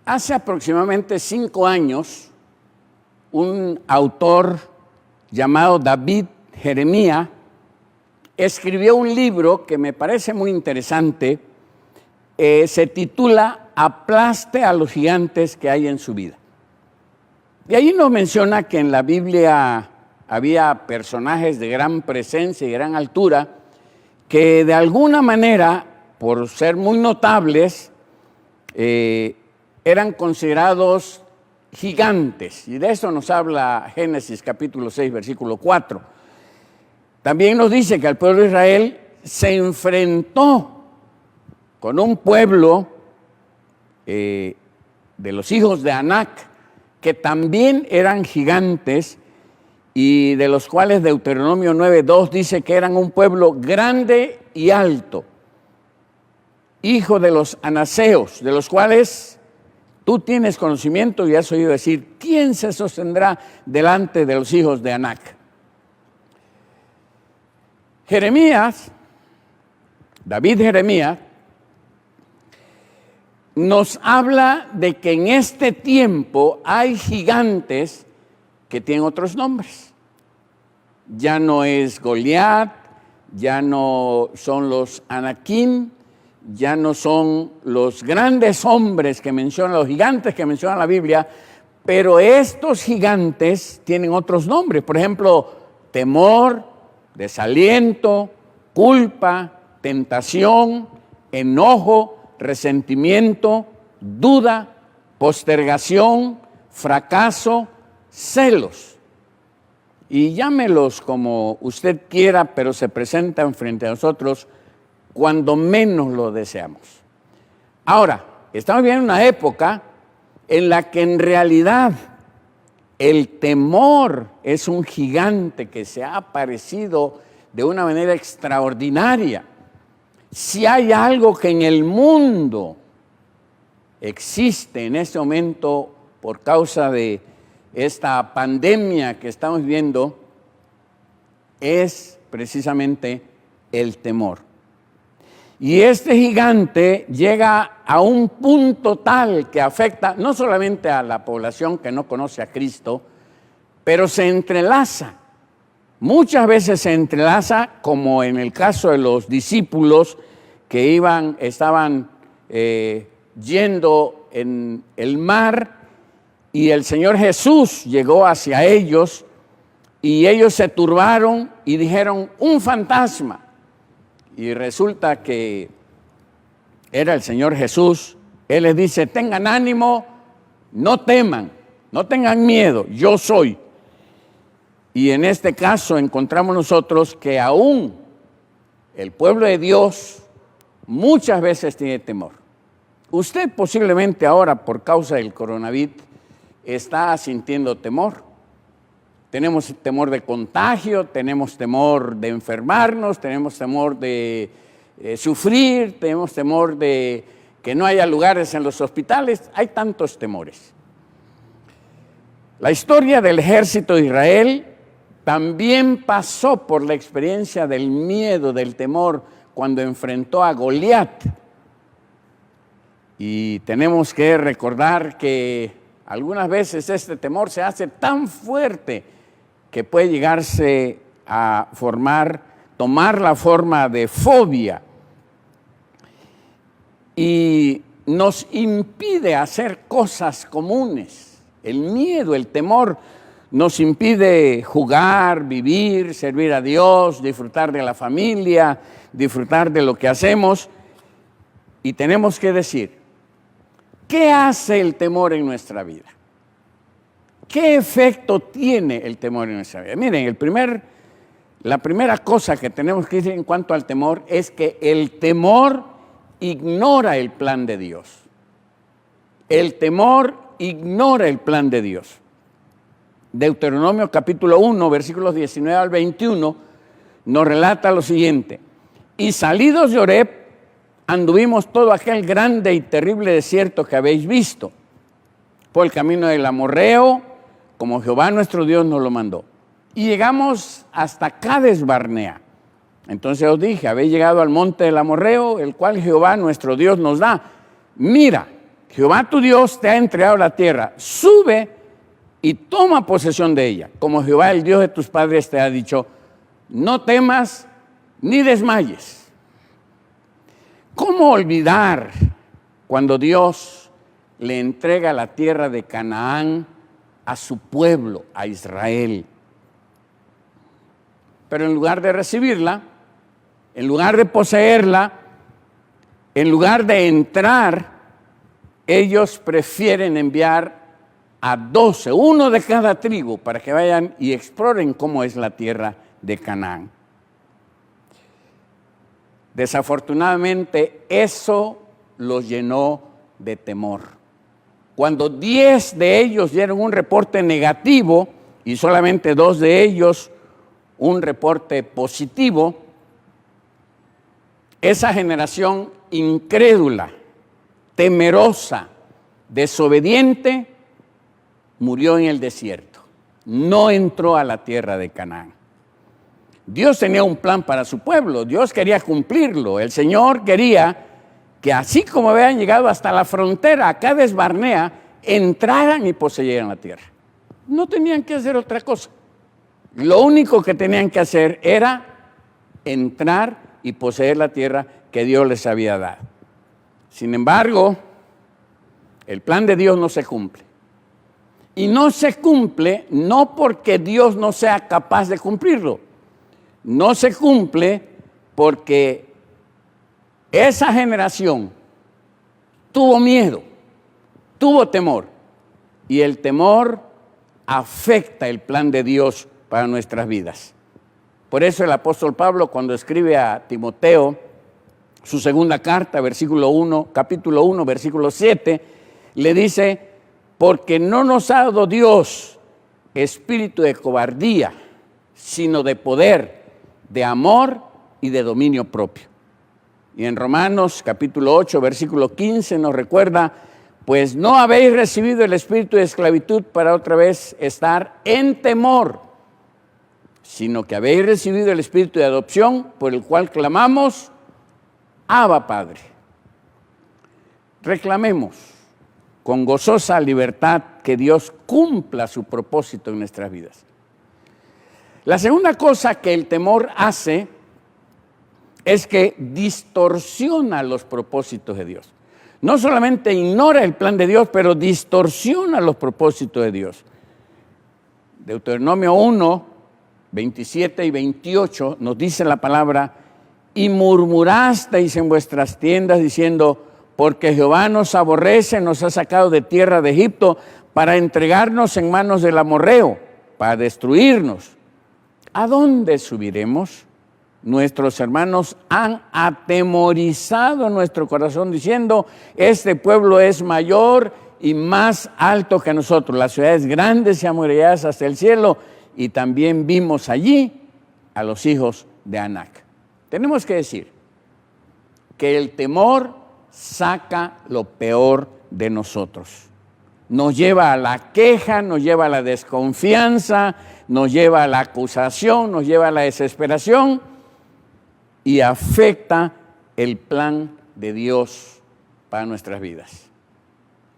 Hace aproximadamente 5 años, un autor llamado David Jeremías escribió un libro que me parece muy interesante. Se titula Aplaste a los gigantes que hay en su vida. Y ahí nos menciona que en la Biblia había personajes de gran presencia y gran altura que de alguna manera, por ser muy notables, eran considerados gigantes. Y de eso nos habla Génesis capítulo 6, versículo 4. También nos dice que el pueblo de Israel se enfrentó con un pueblo de los hijos de Anac, que también eran gigantes, y de los cuales Deuteronomio 9:2 dice que eran un pueblo grande y alto, hijo de los anaseos, de los cuales tú tienes conocimiento y has oído decir: ¿quién se sostendrá delante de los hijos de Anac? David Jeremías, nos habla de que en este tiempo hay gigantes que tienen otros nombres. Ya no es Goliat, ya no son los Anakim, ya no son los grandes hombres que mencionan, los gigantes que menciona la Biblia, pero estos gigantes tienen otros nombres. Por ejemplo, temor, desaliento, culpa, tentación, enojo, resentimiento, duda, postergación, fracaso, celos. Y llámelos como usted quiera, pero se presentan frente a nosotros cuando menos lo deseamos. Ahora, estamos viviendo una época en la que en realidad el temor es un gigante que se ha aparecido de una manera extraordinaria. Si hay algo que en el mundo existe en este momento por causa de esta pandemia que estamos viviendo, es precisamente el temor. Y este gigante llega a un punto tal que afecta no solamente a la población que no conoce a Cristo, pero se entrelaza. Muchas veces se entrelaza, como en el caso de los discípulos que estaban yendo en el mar, y el Señor Jesús llegó hacia ellos y ellos se turbaron y dijeron: un fantasma. Y resulta que era el Señor Jesús. Él les dice: tengan ánimo, no teman, no tengan miedo, yo soy. Y en este caso encontramos nosotros que aún el pueblo de Dios muchas veces tiene temor. Usted posiblemente ahora, por causa del coronavirus, está sintiendo temor. Tenemos temor de contagio, tenemos temor de enfermarnos, tenemos temor de sufrir, tenemos temor de que no haya lugares en los hospitales. Hay tantos temores. La historia del ejército de Israel también pasó por la experiencia del miedo, del temor, cuando enfrentó a Goliat. Y tenemos que recordar que algunas veces este temor se hace tan fuerte que puede llegarse a tomar la forma de fobia, y nos impide hacer cosas comunes. El miedo, el temor nos impide jugar, vivir, servir a Dios, disfrutar de la familia, disfrutar de lo que hacemos. Y tenemos que decir: ¿qué hace el temor en nuestra vida? ¿Qué efecto tiene el temor en nuestra vida? Miren, la primera cosa que tenemos que decir en cuanto al temor es que el temor ignora el plan de Dios. El temor ignora el plan de Dios. Deuteronomio capítulo 1, versículos 19 al 21, nos relata lo siguiente: y salidos de Horeb, anduvimos todo aquel grande y terrible desierto que habéis visto, por el camino del amorreo, como Jehová nuestro Dios nos lo mandó. Y llegamos hasta Cades Barnea. Entonces os dije: habéis llegado al monte del amorreo, el cual Jehová nuestro Dios nos da. Mira, Jehová tu Dios te ha entregado la tierra, sube y toma posesión de ella, como Jehová el Dios de tus padres te ha dicho, no temas ni desmayes. ¿Cómo olvidar cuando Dios le entrega la tierra de Canaán a su pueblo, a Israel? Pero en lugar de recibirla, en lugar de poseerla, en lugar de entrar, ellos prefieren enviar a 12, uno de cada tribu, para que vayan y exploren cómo es la tierra de Canaán. Desafortunadamente, eso los llenó de temor. Cuando 10 de ellos dieron un reporte negativo y solamente 2 de ellos un reporte positivo, esa generación incrédula, temerosa, desobediente, murió en el desierto. No entró a la tierra de Canaán. Dios tenía un plan para su pueblo, Dios quería cumplirlo. El Señor quería que así como habían llegado hasta la frontera, a Cades Barnea, entraran y poseyeran la tierra. No tenían que hacer otra cosa. Lo único que tenían que hacer era entrar y poseer la tierra que Dios les había dado. Sin embargo, el plan de Dios no se cumple. Y no se cumple no porque Dios no sea capaz de cumplirlo. No se cumple porque esa generación tuvo miedo, tuvo temor. Y el temor afecta el plan de Dios para nuestras vidas. Por eso el apóstol Pablo, cuando escribe a Timoteo, su segunda carta, capítulo 1, versículo 7, le dice, porque no nos ha dado Dios espíritu de cobardía, sino de poder, de amor y de dominio propio. Y en Romanos capítulo 8, versículo 15 nos recuerda, pues no habéis recibido el espíritu de esclavitud para otra vez estar en temor, sino que habéis recibido el espíritu de adopción por el cual clamamos, Abba Padre. Reclamemos con gozosa libertad que Dios cumpla su propósito en nuestras vidas. La segunda cosa que el temor hace es que distorsiona los propósitos de Dios. No solamente ignora el plan de Dios, pero distorsiona los propósitos de Dios. Deuteronomio 1, 27 y 28 nos dice la palabra, y murmurasteis en vuestras tiendas diciendo, porque Jehová nos aborrece, nos ha sacado de tierra de Egipto para entregarnos en manos del amorreo, para destruirnos. ¿A dónde subiremos? Nuestros hermanos han atemorizado nuestro corazón diciendo, este pueblo es mayor y más alto que nosotros, las ciudades grandes y amuralladas hasta el cielo, y también vimos allí a los hijos de Anac. Tenemos que decir que el temor saca lo peor de nosotros. Nos lleva a la queja, nos lleva a la desconfianza, nos lleva a la acusación, nos lleva a la desesperación y afecta el plan de Dios para nuestras vidas.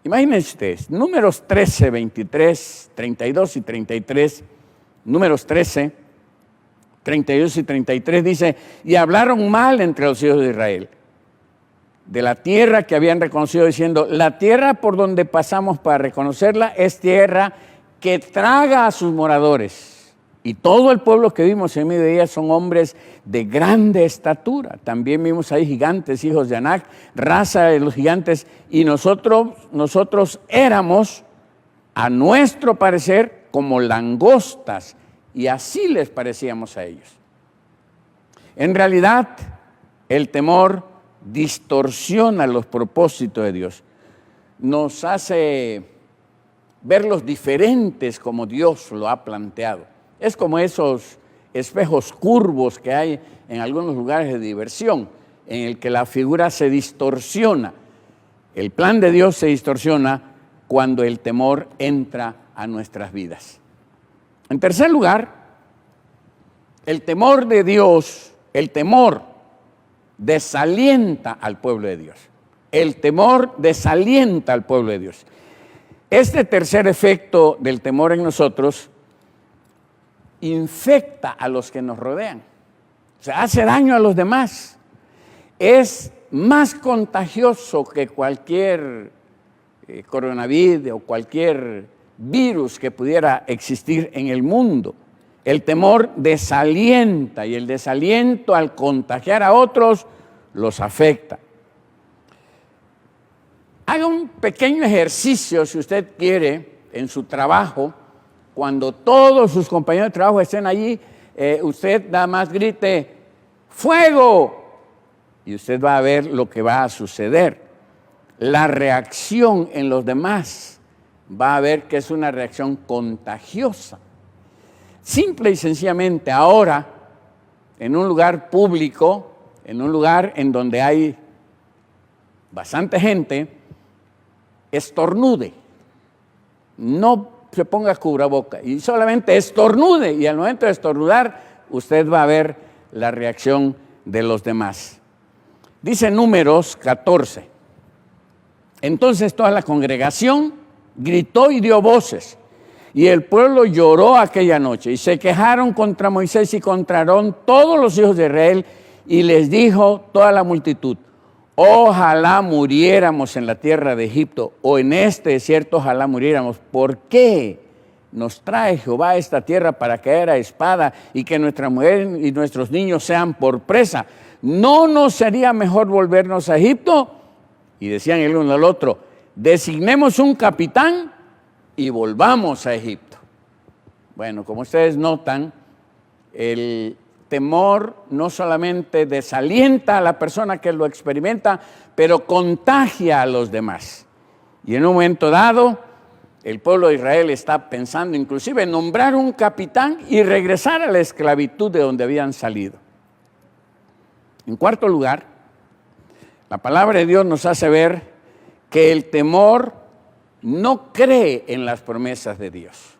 Imagínense ustedes, Números 13, 23, 32 y 33, Números 13, 32 y 33 dice, y hablaron mal entre los hijos de Israel, de la tierra que habían reconocido, diciendo, la tierra por donde pasamos para reconocerla es tierra que traga a sus moradores. Y todo el pueblo que vimos en medio de ella son hombres de grande estatura. También vimos ahí gigantes, hijos de Anac, raza de los gigantes, y nosotros éramos, a nuestro parecer, como langostas, y así les parecíamos a ellos. En realidad, el temor distorsiona los propósitos de Dios. Nos hace verlos diferentes como Dios lo ha planteado. Es como esos espejos curvos que hay en algunos lugares de diversión, en el que la figura se distorsiona. El plan de Dios se distorsiona cuando el temor entra a nuestras vidas. En tercer lugar, el temor de Dios, el temor desalienta al pueblo de Dios. el temor desalienta al pueblo de Dios. Este tercer efecto del temor en nosotros infecta a los que nos rodean. O sea, hace daño a los demás. Es más contagioso que cualquier coronavirus o cualquier virus que pudiera existir en el mundo. El temor desalienta y el desaliento al contagiar a otros los afecta. Haga un pequeño ejercicio si usted quiere en su trabajo. Cuando todos sus compañeros de trabajo estén allí, usted nada más grite ¡fuego! Y usted va a ver lo que va a suceder. La reacción en los demás va a ver que es una reacción contagiosa. Simple y sencillamente ahora, en un lugar público, en un lugar en donde hay bastante gente, estornude. No se ponga cubreboca y solamente estornude, y al momento de estornudar usted va a ver la reacción de los demás. Dice Números 14. Entonces toda la congregación gritó y dio voces, y el pueblo lloró aquella noche, y se quejaron contra Moisés y contra Aarón todos los hijos de Israel, y les dijo toda la multitud: ojalá muriéramos en la tierra de Egipto, o en este desierto ojalá muriéramos. ¿Por qué nos trae Jehová a esta tierra para caer a espada y que nuestra mujer y nuestros niños sean por presa? ¿No nos sería mejor volvernos a Egipto? Y decían el uno al otro: designemos un capitán y volvamos a Egipto. Bueno, como ustedes notan, el temor no solamente desalienta a la persona que lo experimenta, pero contagia a los demás. Y en un momento dado, el pueblo de Israel está pensando inclusive en nombrar un capitán y regresar a la esclavitud de donde habían salido. En cuarto lugar, la palabra de Dios nos hace ver que el temor no cree en las promesas de Dios,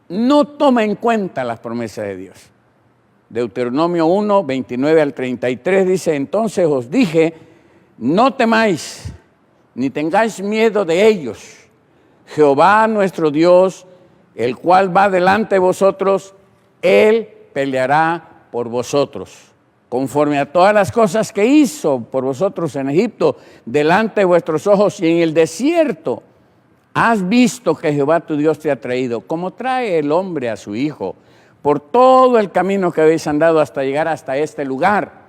no toma en cuenta las promesas de Dios. Deuteronomio 1, 29 al 33 dice: entonces os dije, no temáis, ni tengáis miedo de ellos. Jehová nuestro Dios, el cual va delante de vosotros, Él peleará por vosotros, conforme a todas las cosas que hizo por vosotros en Egipto, delante de vuestros ojos y en el desierto. Has visto que Jehová tu Dios te ha traído, como trae el hombre a su hijo, por todo el camino que habéis andado hasta llegar hasta este lugar.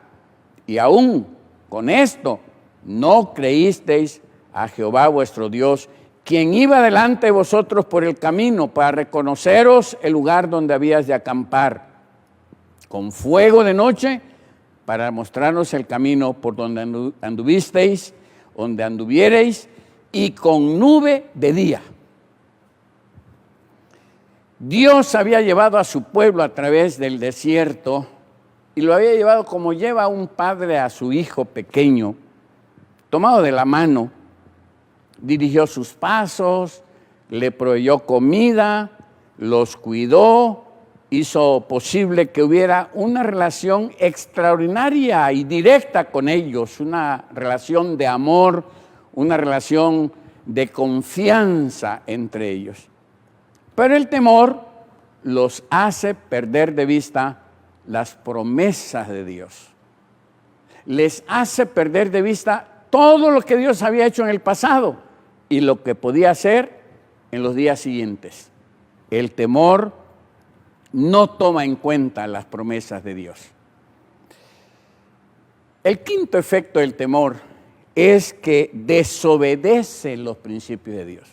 Y aún con esto no creísteis a Jehová vuestro Dios, quien iba delante de vosotros por el camino para reconoceros el lugar donde habías de acampar, con fuego de noche, para mostrarnos el camino por donde anduvisteis, donde anduviereis, y con nube de día. Dios había llevado a su pueblo a través del desierto, y lo había llevado como lleva un padre a su hijo pequeño, tomado de la mano. Dirigió sus pasos, le proveyó comida, los cuidó, hizo posible que hubiera una relación extraordinaria y directa con ellos, una relación de amor, una relación de confianza entre ellos. Pero el temor los hace perder de vista las promesas de Dios. Les hace perder de vista todo lo que Dios había hecho en el pasado y lo que podía hacer en los días siguientes. El temor no toma en cuenta las promesas de Dios. El quinto efecto del temor es que desobedece los principios de Dios.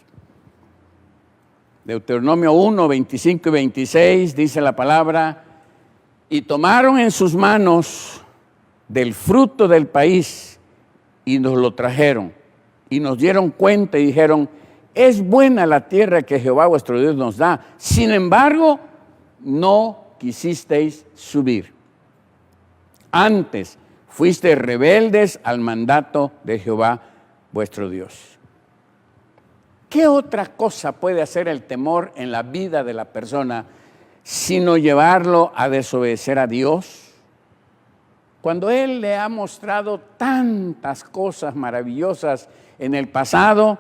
Deuteronomio 1, 25 y 26 dice la palabra: y tomaron en sus manos del fruto del país y nos lo trajeron y nos dieron cuenta y dijeron: es buena la tierra que Jehová vuestro Dios nos da, sin embargo no quisisteis subir. Antes fuisteis rebeldes al mandato de Jehová vuestro Dios. ¿Qué otra cosa puede hacer el temor en la vida de la persona sino llevarlo a desobedecer a Dios? Cuando Él le ha mostrado tantas cosas maravillosas en el pasado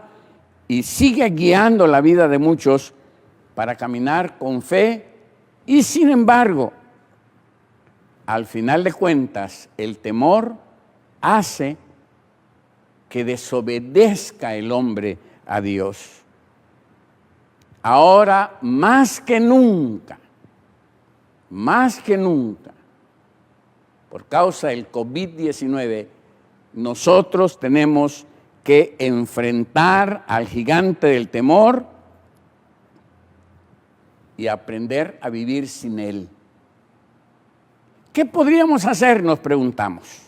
y sigue guiando la vida de muchos para caminar con fe, y sin embargo, al final de cuentas, el temor hace que desobedezca el hombre a Dios. Ahora, más que nunca, por causa del COVID-19, nosotros tenemos que enfrentar al gigante del temor y aprender a vivir sin él. ¿Qué podríamos hacer?, nos preguntamos.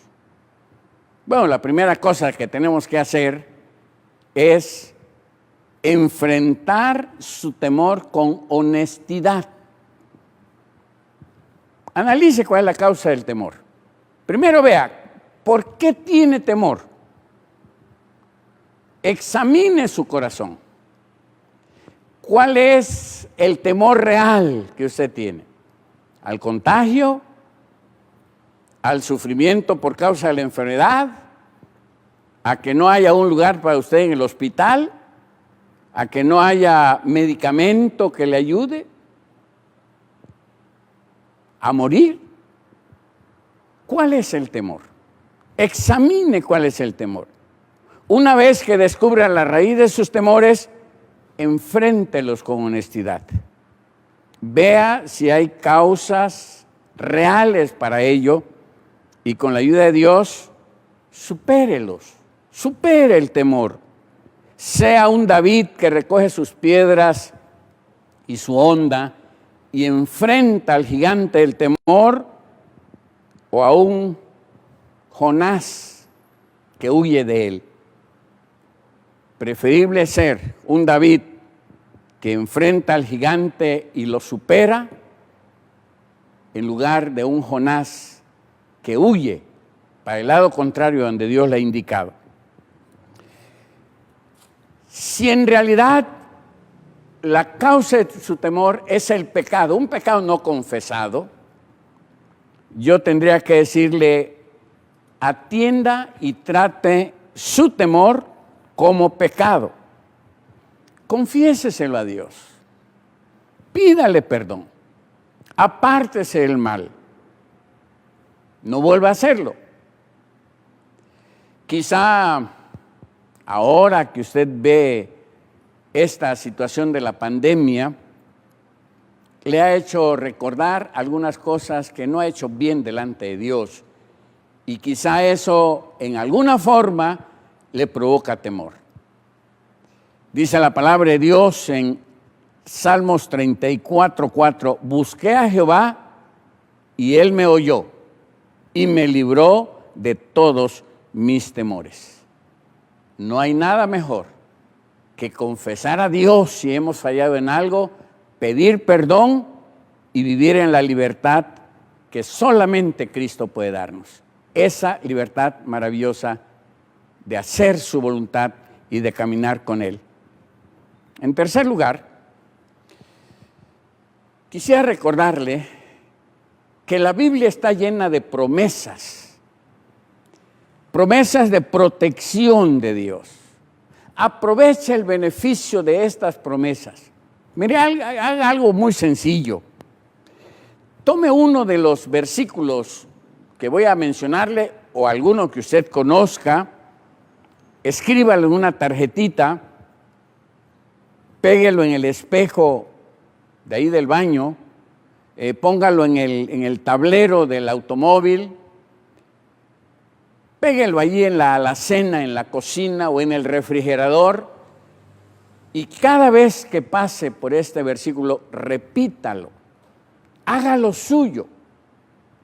Bueno, la primera cosa que tenemos que hacer es enfrentar su temor con honestidad. Analice cuál es la causa del temor. Primero vea, ¿por qué tiene temor? Examine su corazón. ¿Cuál es el temor real que usted tiene? ¿Al contagio? ¿Al sufrimiento por causa de la enfermedad? ¿A que no haya un lugar para usted en el hospital? ¿A que no haya medicamento que le ayude? ¿A morir? ¿Cuál es el temor? Examine cuál es el temor. Una vez que descubra la raíz de sus temores, enfréntelos con honestidad. Vea si hay causas reales para ello y con la ayuda de Dios, supérelos. Supere el temor. Sea un David que recoge sus piedras y su honda y enfrenta al gigante del temor, o a un Jonás que huye de él. Preferible ser un David que enfrenta al gigante y lo supera, en lugar de un Jonás que huye para el lado contrario donde Dios le ha indicado. Si en realidad la causa de su temor es el pecado, un pecado no confesado, yo tendría que decirle, atienda y trate su temor como pecado. Confiéseselo a Dios. Pídale perdón. Apártese del mal. No vuelva a hacerlo. Quizá ahora que usted ve esta situación de la pandemia, le ha hecho recordar algunas cosas que no ha hecho bien delante de Dios. Y quizá eso en alguna forma le provoca temor. Dice la palabra de Dios en Salmos 34:4, busqué a Jehová y Él me oyó y me libró de todos mis temores. No hay nada mejor que confesar a Dios si hemos fallado en algo, pedir perdón y vivir en la libertad que solamente Cristo puede darnos. Esa libertad maravillosa de hacer su voluntad y de caminar con Él. En tercer lugar, quisiera recordarle que la Biblia está llena de promesas de protección de Dios. Aproveche el beneficio de estas promesas. Mire, haga algo muy sencillo. Tome uno de los versículos que voy a mencionarle o alguno que usted conozca, escríbalo en una tarjetita, péguelo en el espejo de ahí del baño, póngalo en el tablero del automóvil, péguelo allí en la alacena, en la cocina o en el refrigerador, y cada vez que pase por este versículo, repítalo, hágalo suyo,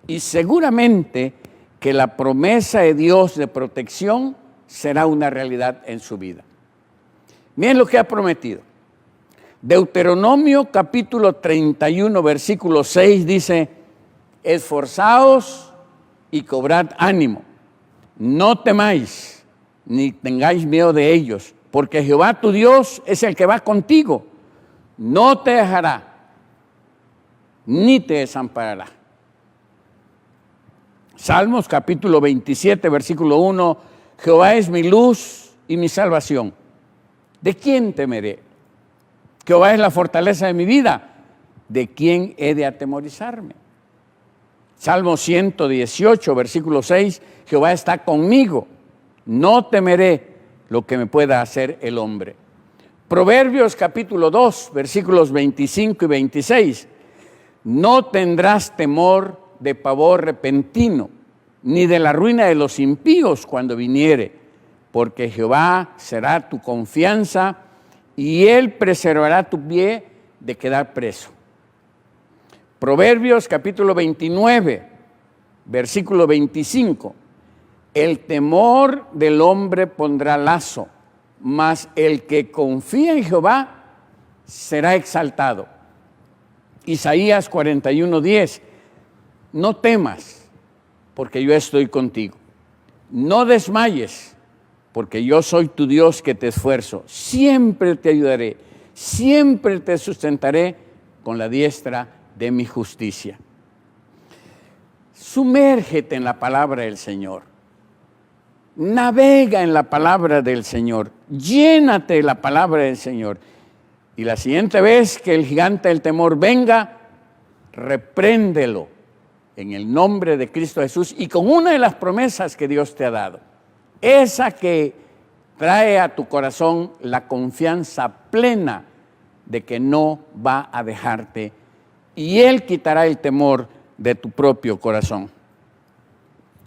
y seguramente que la promesa de Dios de protección será una realidad en su vida. Miren lo que ha prometido. Deuteronomio capítulo 31, versículo 6 dice, esforzaos y cobrad ánimo, no temáis, ni tengáis miedo de ellos, porque Jehová tu Dios es el que va contigo, no te dejará, ni te desamparará. Salmos capítulo 27, versículo 1, Jehová es mi luz y mi salvación. ¿De quién temeré? Jehová es la fortaleza de mi vida. ¿De quién he de atemorizarme? Salmo 118, versículo 6, Jehová está conmigo. No temeré lo que me pueda hacer el hombre. Proverbios capítulo 2, versículos 25 y 26. No tendrás temor de pavor repentino, ni de la ruina de los impíos cuando viniere, porque Jehová será tu confianza y Él preservará tu pie de quedar preso. Proverbios capítulo 29, versículo 25. El temor del hombre pondrá lazo, mas el que confía en Jehová será exaltado. Isaías 41:10. No temas, porque yo estoy contigo. No desmayes, porque yo soy tu Dios que te esfuerzo. Siempre te ayudaré, siempre te sustentaré con la diestra de mi justicia. Sumérgete en la palabra del Señor. Navega en la palabra del Señor. Llénate de la palabra del Señor. Y la siguiente vez que el gigante del temor venga, repréndelo en el nombre de Cristo Jesús y con una de las promesas que Dios te ha dado. Esa que trae a tu corazón la confianza plena de que no va a dejarte y Él quitará el temor de tu propio corazón.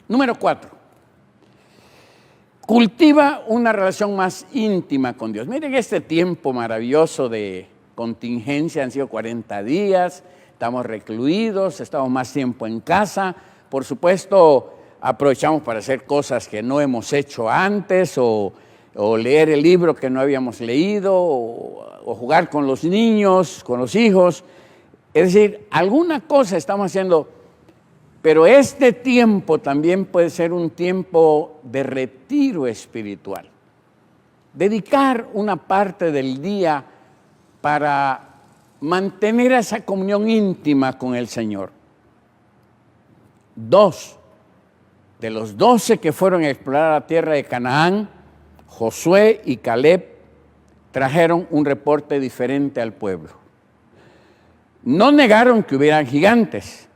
Número 4. Cultiva una relación más íntima con Dios. Miren este tiempo maravilloso de contingencia, han sido 40 días, estamos recluidos, estamos más tiempo en casa. Por supuesto, aprovechamos para hacer cosas que no hemos hecho antes o leer el libro que no habíamos leído o jugar con los niños, con los hijos. Es decir, alguna cosa estamos haciendo. Pero este tiempo también puede ser un tiempo de retiro espiritual. Dedicar una parte del día para mantener esa comunión íntima con el Señor. 2 de los 12 que fueron a explorar la tierra de Canaán, Josué y Caleb, trajeron un reporte diferente al pueblo. No negaron que hubieran gigantes.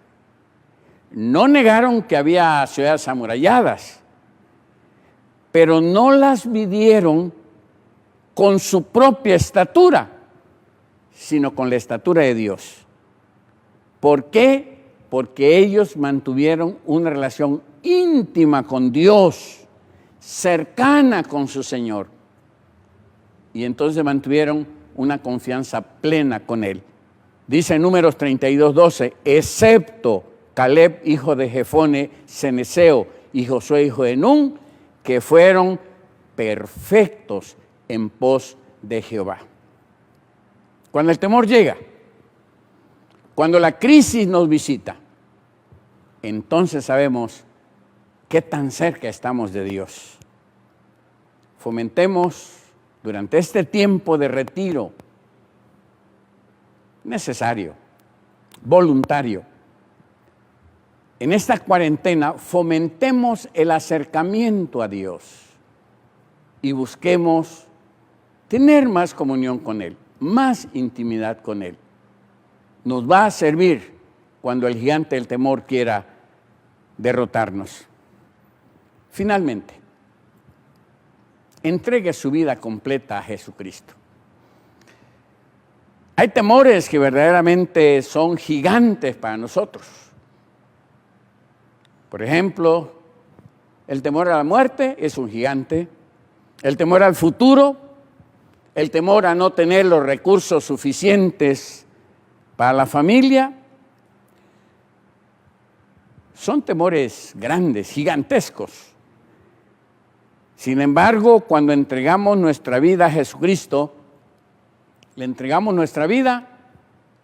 No negaron que había ciudades amuralladas, pero no las midieron con su propia estatura, sino con la estatura de Dios. ¿Por qué? Porque ellos mantuvieron una relación íntima con Dios, cercana con su Señor. Y entonces mantuvieron una confianza plena con Él. Dice en Números 32:12, excepto Caleb, hijo de Jefone, Ceneseo, y Josué, hijo de Nun, que fueron perfectos en pos de Jehová. Cuando el temor llega, cuando la crisis nos visita, entonces sabemos qué tan cerca estamos de Dios. Fomentemos durante este tiempo de retiro necesario, voluntario, en esta cuarentena fomentemos el acercamiento a Dios y busquemos tener más comunión con Él, más intimidad con Él. Nos va a servir cuando el gigante del temor quiera derrotarnos. Finalmente, entregue su vida completa a Jesucristo. Hay temores que verdaderamente son gigantes para nosotros. Por ejemplo, el temor a la muerte es un gigante, el temor al futuro, el temor a no tener los recursos suficientes para la familia. Son temores grandes, gigantescos. Sin embargo, cuando entregamos nuestra vida a Jesucristo, le entregamos nuestra vida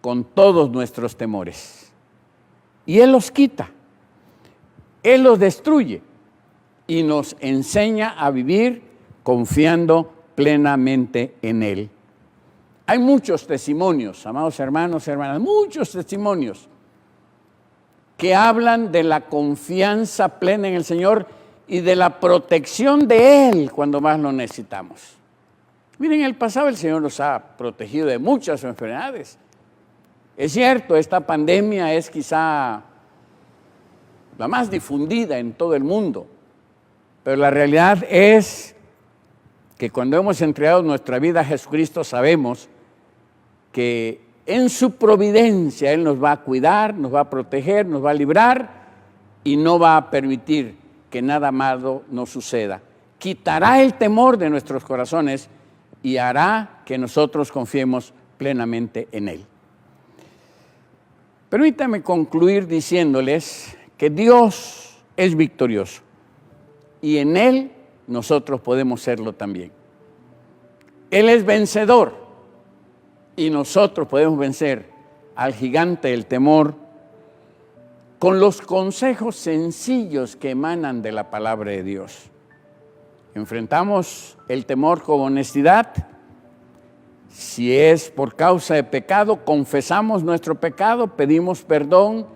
con todos nuestros temores. Y Él los quita. Él los destruye y nos enseña a vivir confiando plenamente en Él. Hay muchos testimonios, amados hermanos y hermanas, muchos testimonios que hablan de la confianza plena en el Señor y de la protección de Él cuando más lo necesitamos. Miren, en el pasado el Señor nos ha protegido de muchas enfermedades. Es cierto, esta pandemia es quizá la más difundida en todo el mundo, pero la realidad es que cuando hemos entregado nuestra vida a Jesucristo sabemos que en su providencia Él nos va a cuidar, nos va a proteger, nos va a librar y no va a permitir que nada malo nos suceda. Quitará el temor de nuestros corazones y hará que nosotros confiemos plenamente en Él. Permítanme concluir diciéndoles que Dios es victorioso y en Él nosotros podemos serlo también. Él es vencedor y nosotros podemos vencer al gigante del temor con los consejos sencillos que emanan de la palabra de Dios. Enfrentamos el temor con honestidad. Si es por causa de pecado, confesamos nuestro pecado, pedimos perdón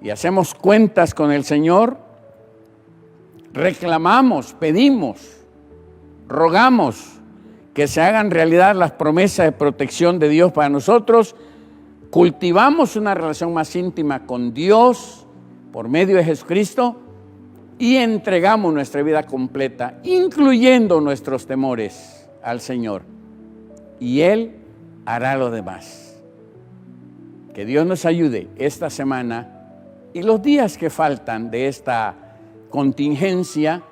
y hacemos cuentas con el Señor. Reclamamos, pedimos, rogamos que se hagan realidad las promesas de protección de Dios para nosotros. Cultivamos una relación más íntima con Dios por medio de Jesucristo y entregamos nuestra vida completa, incluyendo nuestros temores, al Señor. Y Él hará lo demás. Que Dios nos ayude esta semana y los días que faltan de esta contingencia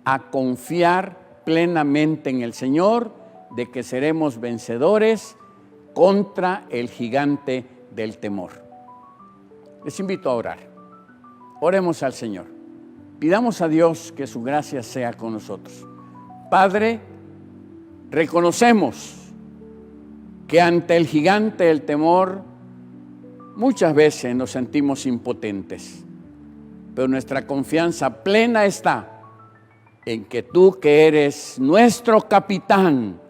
a confiar plenamente en el Señor, de que seremos vencedores contra el gigante del temor. Les invito a orar. Oremos al Señor. Pidamos a Dios que su gracia sea con nosotros. Padre, reconocemos que ante el gigante del temor muchas veces nos sentimos impotentes, pero nuestra confianza plena está en que tú, que eres nuestro capitán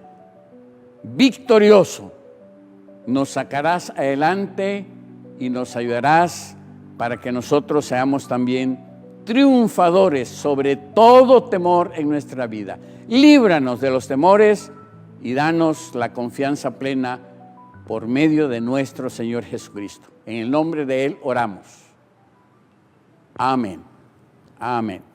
victorioso, nos sacarás adelante y nos ayudarás para que nosotros seamos también triunfadores sobre todo temor en nuestra vida. Líbranos de los temores y danos la confianza plena por medio de nuestro Señor Jesucristo. En el nombre de Él oramos. Amén. Amén.